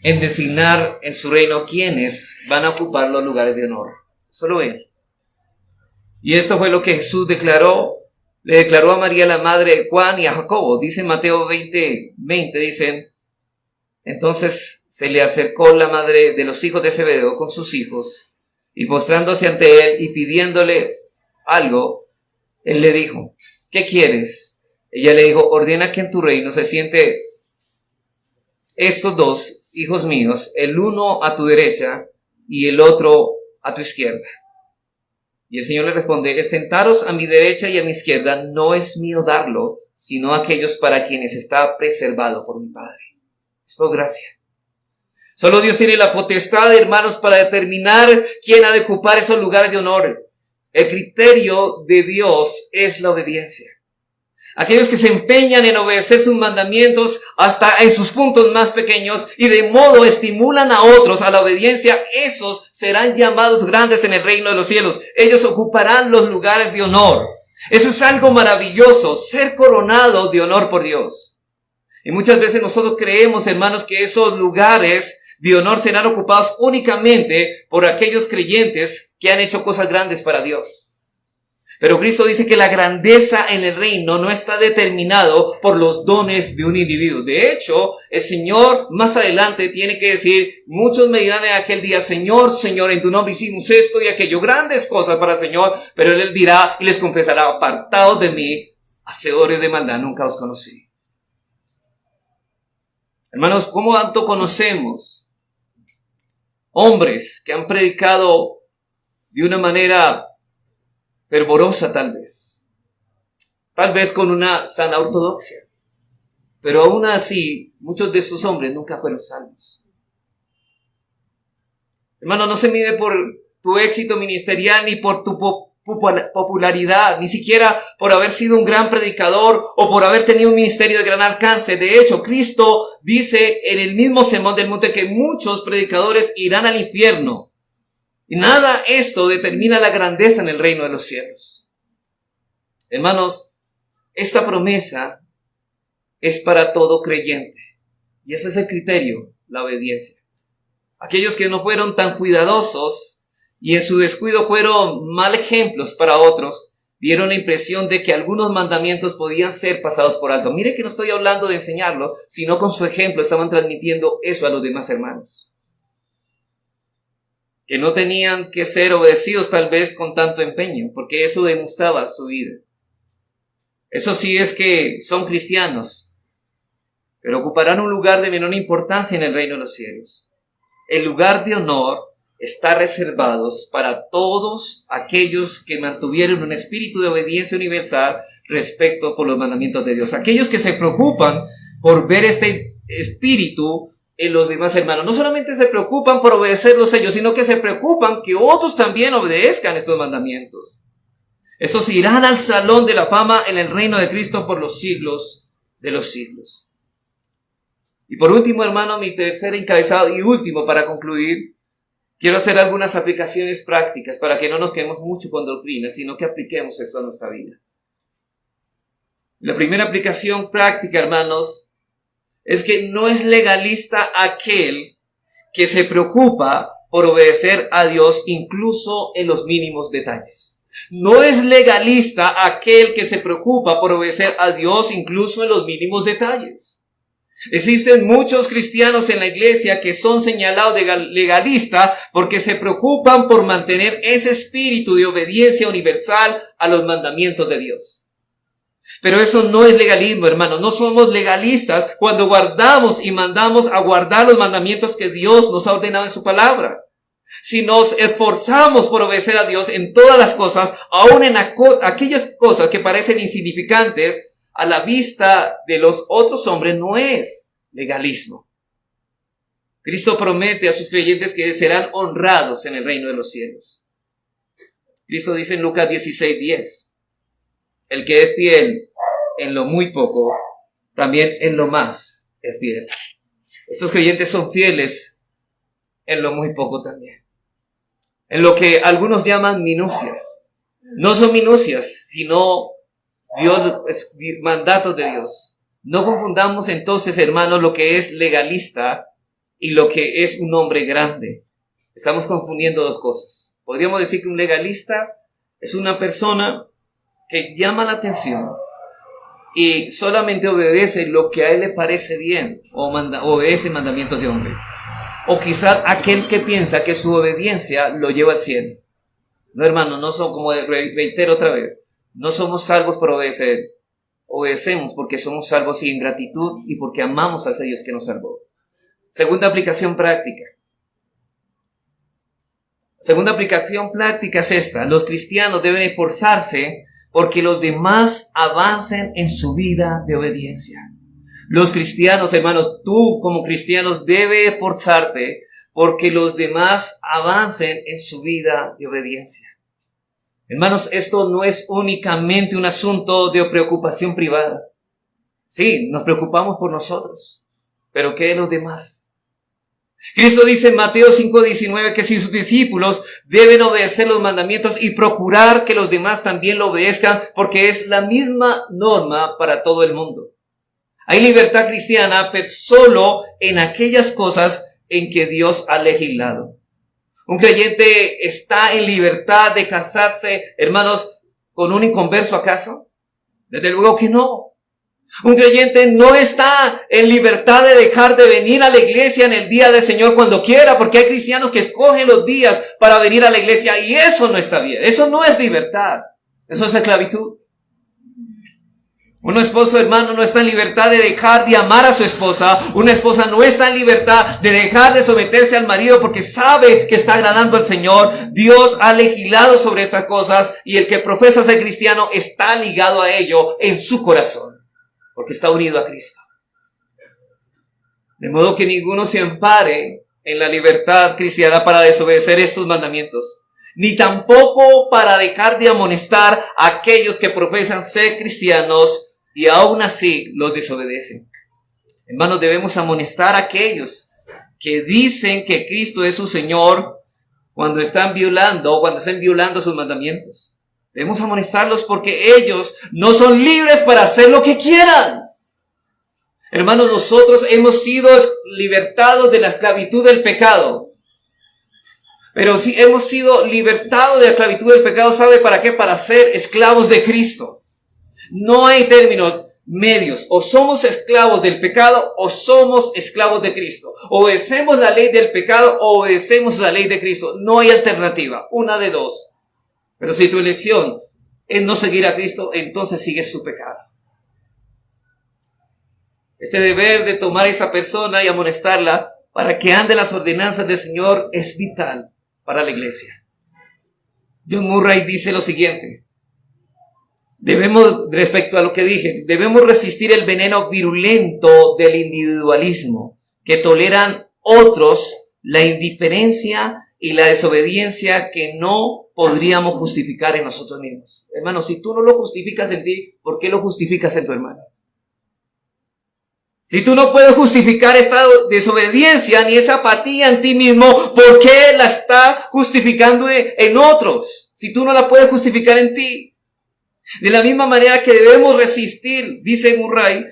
en designar en su reino quienes van a ocupar los lugares de honor. Solo Él. Y esto fue lo que Jesús le declaró a María, la madre de Juan, y a Jacobo. Dice en Mateo 20:20, dicen: Entonces se le acercó la madre de los hijos de Zebedeo con sus hijos, y postrándose ante él y pidiéndole algo, él le dijo: ¿qué quieres? Ella le dijo: ordena que en tu reino se siente estos dos hijos míos, el uno a tu derecha y el otro a tu izquierda. Y el Señor le responde: el sentaros a mi derecha y a mi izquierda no es mío darlo, sino a aquellos para quienes está preservado por mi Padre. Es por gracia. Solo Dios tiene la potestad, hermanos, para determinar quién ha de ocupar esos lugares de honor. El criterio de Dios es la obediencia. Aquellos que se empeñan en obedecer sus mandamientos hasta en sus puntos más pequeños y de modo estimulan a otros a la obediencia, esos serán llamados grandes en el reino de los cielos. Ellos ocuparán los lugares de honor. Eso es algo maravilloso, ser coronado de honor por Dios. Y muchas veces nosotros creemos, hermanos, que esos lugares de honor serán ocupados únicamente por aquellos creyentes que han hecho cosas grandes para Dios. Pero Cristo dice que la grandeza en el reino no está determinado por los dones de un individuo. De hecho, el Señor más adelante tiene que decir: muchos me dirán en aquel día: Señor, Señor, en tu nombre hicimos esto y aquello, grandes cosas para el Señor. Pero Él dirá y les confesará: apartados de mí, hacedores de maldad, nunca os conocí. Hermanos, ¿cómo tanto conocemos hombres que han predicado de una manera fervorosa, tal vez con una sana ortodoxia, pero aún así muchos de estos hombres nunca fueron salvos? Hermano, no se mide por tu éxito ministerial ni por tu popularidad, ni siquiera por haber sido un gran predicador o por haber tenido un ministerio de gran alcance. De hecho, Cristo dice en el mismo Sermón del Monte que muchos predicadores irán al infierno. Y nada esto determina la grandeza en el reino de los cielos. Hermanos, esta promesa es para todo creyente. Y ese es el criterio, la obediencia. Aquellos que no fueron tan cuidadosos y en su descuido fueron mal ejemplos para otros, dieron la impresión de que algunos mandamientos podían ser pasados por alto. Mire que no estoy hablando de enseñarlo, sino con su ejemplo estaban transmitiendo eso a los demás hermanos. Que no tenían que ser obedecidos tal vez con tanto empeño, porque eso demostraba su vida. Eso sí es que son cristianos, pero ocuparán un lugar de menor importancia en el reino de los cielos. El lugar de honor está reservado para todos aquellos que mantuvieron un espíritu de obediencia universal respecto por los mandamientos de Dios. Aquellos que se preocupan por ver este espíritu en los demás hermanos. No solamente se preocupan por obedecerlos ellos, sino que se preocupan que otros también obedezcan estos mandamientos. Estos irán al salón de la fama en el reino de Cristo por los siglos de los siglos. Y por último, hermano, mi tercer encabezado y último para concluir, quiero hacer algunas aplicaciones prácticas para que no nos quedemos mucho con doctrinas, sino que apliquemos esto a nuestra vida. La primera aplicación práctica, hermanos, es que no es legalista aquel que se preocupa por obedecer a Dios incluso en los mínimos detalles. No es legalista aquel que se preocupa por obedecer a Dios incluso en los mínimos detalles. Existen muchos cristianos en la iglesia que son señalados de legalistas porque se preocupan por mantener ese espíritu de obediencia universal a los mandamientos de Dios. Pero eso no es legalismo, hermanos. No somos legalistas cuando guardamos y mandamos a guardar los mandamientos que Dios nos ha ordenado en su palabra. Si nos esforzamos por obedecer a Dios en todas las cosas, aun en aquellas cosas que parecen insignificantes, a la vista de los otros hombres no es legalismo. Cristo promete a sus creyentes que serán honrados en el reino de los cielos. Cristo dice en Lucas 16:10, el que es fiel en lo muy poco, también en lo más es fiel. Estos creyentes son fieles en lo muy poco también. En lo que algunos llaman minucias. No son minucias, sino mandatos de Dios. No confundamos entonces, hermanos, lo que es legalista y lo que es un hombre grande. Estamos confundiendo dos cosas. Podríamos decir que un legalista es una persona que llama la atención y solamente obedece lo que a él le parece bien o obedece mandamientos de hombre. O quizás aquel que piensa que su obediencia lo lleva al cielo. No, hermano, no somos, como reitero otra vez, no somos salvos por obedecer. Obedecemos porque somos salvos sin gratitud y porque amamos a ese Dios que nos salvó. Segunda aplicación práctica. Segunda aplicación práctica es esta. Los cristianos deben esforzarse porque los demás avancen en su vida de obediencia. Los cristianos, hermanos, tú como cristianos debes esforzarte porque los demás avancen en su vida de obediencia. Hermanos, esto no es únicamente un asunto de preocupación privada. Sí, nos preocupamos por nosotros, pero ¿qué de los demás? Cristo dice en Mateo 5:19 que si sus discípulos deben obedecer los mandamientos y procurar que los demás también lo obedezcan, porque es la misma norma para todo el mundo. Hay libertad cristiana, pero solo en aquellas cosas en que Dios ha legislado. ¿Un creyente está en libertad de casarse, hermanos, con un inconverso acaso? Desde luego que no. Un creyente no está en libertad de dejar de venir a la iglesia en el día del Señor cuando quiera, porque hay cristianos que escogen los días para venir a la iglesia y eso no está bien. Eso no es libertad. Eso es esclavitud. Un esposo, hermano, no está en libertad de dejar de amar a su esposa. Una esposa no está en libertad de dejar de someterse al marido porque sabe que está agradando al Señor. Dios ha legislado sobre estas cosas y el que profesa ser cristiano está ligado a ello en su corazón, porque está unido a Cristo. De modo que ninguno se ampare en la libertad cristiana para desobedecer estos mandamientos, ni tampoco para dejar de amonestar a aquellos que profesan ser cristianos y aún así los desobedecen. Hermanos, debemos amonestar a aquellos que dicen que Cristo es su Señor cuando estén violando sus mandamientos. Debemos amonestarlos porque ellos no son libres para hacer lo que quieran. Hermanos, nosotros hemos sido libertados de la esclavitud del pecado. Pero si hemos sido libertados de la esclavitud del pecado, ¿sabe para qué? Para ser esclavos de Cristo. No hay términos medios. O somos esclavos del pecado o somos esclavos de Cristo. Obedecemos la ley del pecado o obedecemos la ley de Cristo. No hay alternativa. Una de dos. Pero si tu elección es no seguir a Cristo, entonces sigues su pecado. Este deber de tomar a esa persona y amonestarla para que ande las ordenanzas del Señor es vital para la iglesia. John Murray dice lo siguiente. Respecto a lo que dije, debemos resistir el veneno virulento del individualismo que toleran otros, la indiferencia y la desobediencia que no podríamos justificar en nosotros mismos. Hermano, si tú no lo justificas en ti, ¿por qué lo justificas en tu hermano? Si tú no puedes justificar esta desobediencia ni esa apatía en ti mismo, ¿por qué la estás justificando en otros? Si tú no la puedes justificar en ti. De la misma manera que debemos resistir, dice Murray,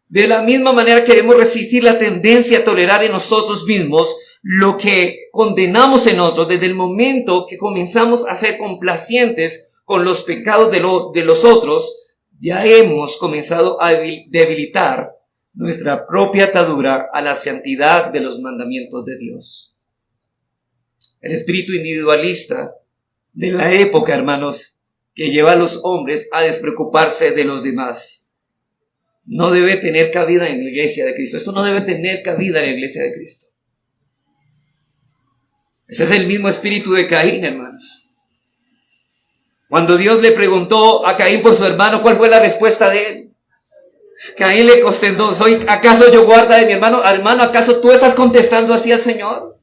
de la misma manera que debemos resistir la tendencia a tolerar en nosotros mismos lo que condenamos en otros, desde el momento que comenzamos a ser complacientes con los pecados de los otros, ya hemos comenzado a debilitar nuestra propia atadura a la santidad de los mandamientos de Dios. El espíritu individualista de la época, hermanos, que lleva a los hombres a despreocuparse de los demás, no debe tener cabida en la iglesia de Cristo. Esto no debe tener cabida en la iglesia de Cristo. Ese es el mismo espíritu de Caín, hermanos. Cuando Dios le preguntó a Caín por su hermano, ¿cuál fue la respuesta de él? Caín le contestó, ¿acaso yo guarda de mi hermano? Hermano, ¿acaso tú estás contestando así al Señor?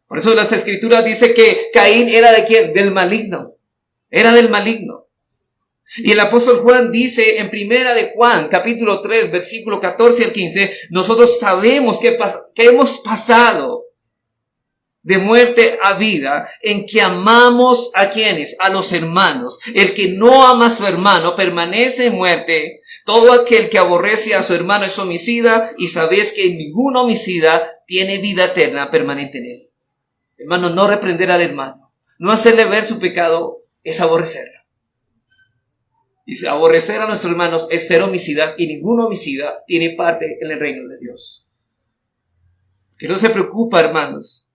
Por eso las Escrituras dicen que Caín era ¿de quién? Del maligno. Era del maligno. Y el apóstol Juan dice en primera de Juan, capítulo 3, versículo 14 al 15, nosotros sabemos que hemos pasado de muerte a vida, en que amamos a quienes, a los hermanos. El que no ama a su hermano permanece en muerte. Todo aquel que aborrece a su hermano es homicida, y sabéis que ningún homicida tiene vida eterna permanente en él. Hermano, no reprender al hermano, no hacerle ver su pecado, es aborrecerlo. Dice, aborrecer a nuestros hermanos es ser homicida, y ningún homicida tiene parte en el reino de Dios. Que no se preocupa, hermanos,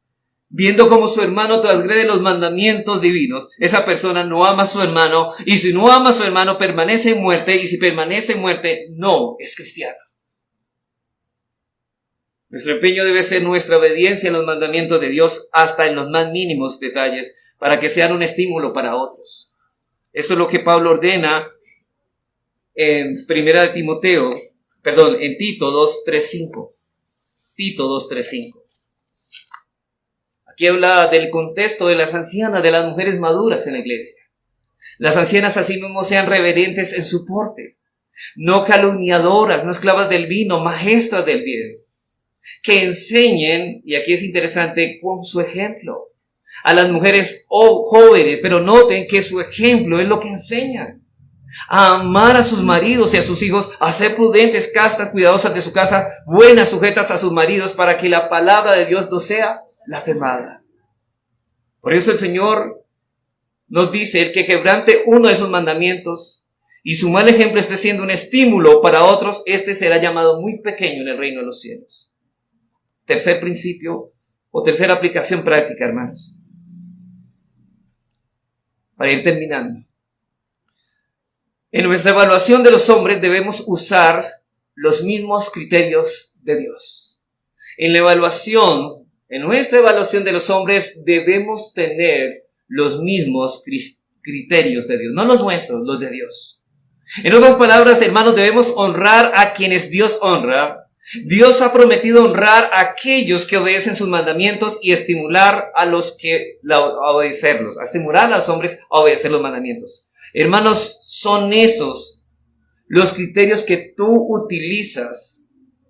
viendo cómo su hermano transgrede los mandamientos divinos. Esa persona no ama a su hermano, y si no ama a su hermano permanece en muerte, y si permanece en muerte no es cristiano. Nuestro empeño debe ser nuestra obediencia en los mandamientos de Dios hasta en los más mínimos detalles, para que sean un estímulo para otros. Eso es lo que Pablo ordena en en Tito 2:3-5. Tito 2:3-5. Aquí habla del contexto de las ancianas, de las mujeres maduras en la iglesia. Las ancianas así mismo sean reverentes en su porte, no calumniadoras, no esclavas del vino, maestras del bien. Que enseñen, y aquí es interesante, con su ejemplo, a las mujeres jóvenes, pero noten que su ejemplo es lo que enseñan. A amar a sus maridos y a sus hijos, a ser prudentes, castas, cuidadosas de su casa, buenas, sujetas a sus maridos, para que la palabra de Dios no sea blasfemada. Por eso el Señor nos dice, el que quebrante uno de sus mandamientos y su mal ejemplo esté siendo un estímulo para otros, este será llamado muy pequeño en el reino de los cielos. Tercer principio o tercera aplicación práctica, hermanos, para ir terminando. En nuestra evaluación de los hombres debemos usar los mismos criterios de Dios. En nuestra evaluación de los hombres debemos tener los mismos criterios de Dios, no los nuestros, los de Dios. En otras palabras, hermanos, debemos honrar a quienes Dios honra. Dios ha prometido honrar a aquellos que obedecen sus mandamientos y estimular a los que a obedecerlos, a estimular a los hombres a obedecer los mandamientos. Hermanos, son esos los criterios que tú utilizas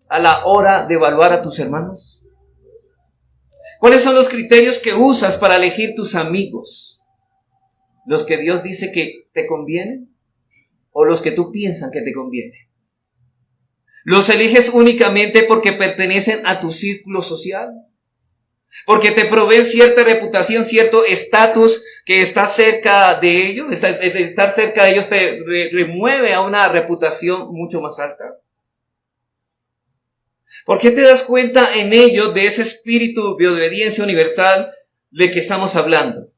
a la hora de evaluar a tus hermanos. ¿Cuáles son los criterios que usas para elegir tus amigos? ¿Los que Dios dice que te convienen o los que tú piensas que te convienen? ¿Los eliges únicamente porque pertenecen a tu círculo social? Porque te proveen cierta reputación, cierto estatus que está cerca de ellos. Estar cerca de ellos te remueve a una reputación mucho más alta. ¿Por qué te das cuenta en ellos de ese espíritu de obediencia universal de que estamos hablando?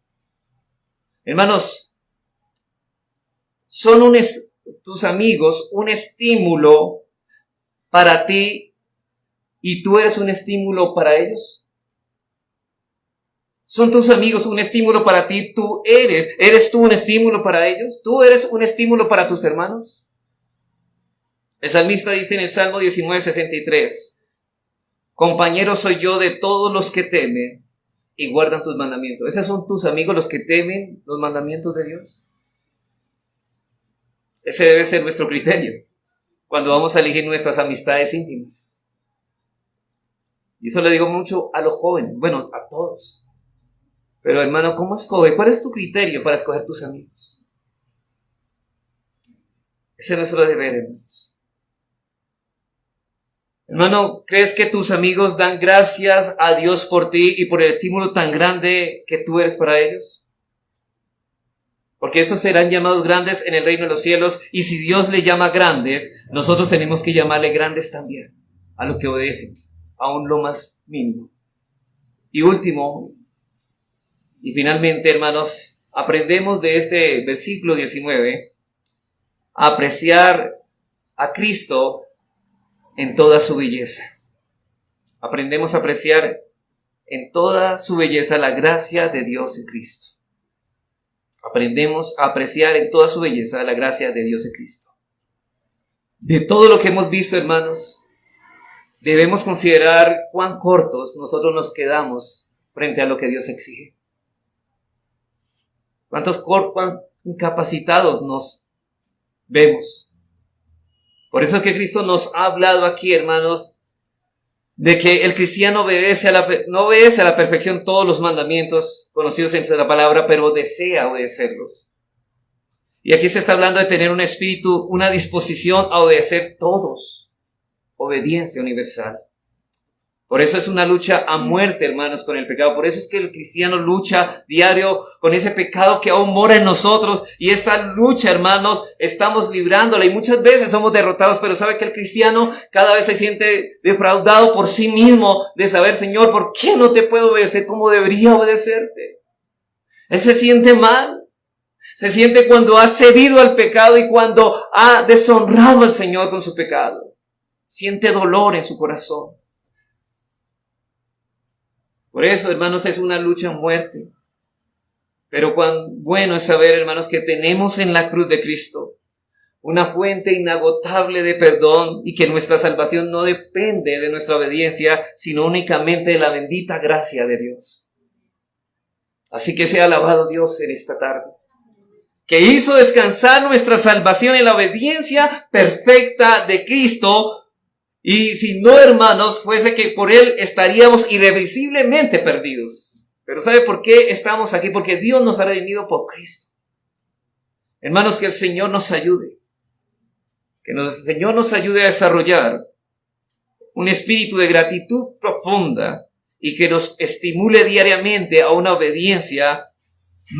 Hermanos, son tus amigos un estímulo para ti y tú eres un estímulo para ellos. ¿Son tus amigos un estímulo para ti? ¿Eres tú un estímulo para ellos? ¿Tú eres un estímulo para tus hermanos? El salmista dice en el Salmo 19:63, compañero soy yo de todos los que temen y guardan tus mandamientos. ¿Esos son tus amigos los que temen los mandamientos de Dios? Ese debe ser nuestro criterio cuando vamos a elegir nuestras amistades íntimas. Y eso le digo mucho a los jóvenes, bueno, a todos. Pero hermano, ¿cómo escoge? ¿Cuál es tu criterio para escoger tus amigos? Ese es nuestro deber, hermanos. Hermano, ¿crees que tus amigos dan gracias a Dios por ti y por el estímulo tan grande que tú eres para ellos? Porque estos serán llamados grandes en el reino de los cielos, y si Dios le llama grandes, nosotros tenemos que llamarle grandes también a los que obedecen, aún lo más mínimo. Y último, y finalmente, hermanos, aprendemos de este versículo 19 a apreciar a Cristo en toda su belleza. Aprendemos a apreciar en toda su belleza la gracia de Dios en Cristo. Aprendemos a apreciar en toda su belleza la gracia de Dios en Cristo. De todo lo que hemos visto, hermanos, debemos considerar cuán cortos nosotros nos quedamos frente a lo que Dios exige. Cuán incapacitados nos vemos. Por eso es que Cristo nos ha hablado aquí, hermanos, de que el cristiano no obedece a la perfección todos los mandamientos conocidos en la palabra, pero desea obedecerlos. Y aquí se está hablando de tener un espíritu, una disposición a obedecer todos. Obediencia universal. Por eso es una lucha a muerte, hermanos, con el pecado. Por eso es que el cristiano lucha diario con ese pecado que aún mora en nosotros. Y esta lucha, hermanos, estamos librándola. Y muchas veces somos derrotados, pero sabe que el cristiano cada vez se siente defraudado por sí mismo de saber, Señor, ¿por qué no te puedo obedecer como debería obedecerte? Él se siente mal. Se siente cuando ha cedido al pecado y cuando ha deshonrado al Señor con su pecado. Siente dolor en su corazón. Por eso, hermanos, es una lucha a muerte. Pero cuán bueno es saber, hermanos, que tenemos en la cruz de Cristo una fuente inagotable de perdón y que nuestra salvación no depende de nuestra obediencia, sino únicamente de la bendita gracia de Dios. Así que sea alabado Dios en esta tarde, que hizo descansar nuestra salvación en la obediencia perfecta de Cristo. Y si no, hermanos, fuese que por Él estaríamos irrevisiblemente perdidos. Pero ¿sabe por qué estamos aquí? Porque Dios nos ha redimido por Cristo. Hermanos, que el Señor nos ayude. Que el Señor nos ayude a desarrollar un espíritu de gratitud profunda y que nos estimule diariamente a una obediencia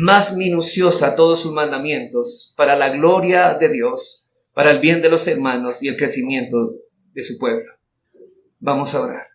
más minuciosa a todos sus mandamientos para la gloria de Dios, para el bien de los hermanos y el crecimiento de su pueblo. Vamos a orar.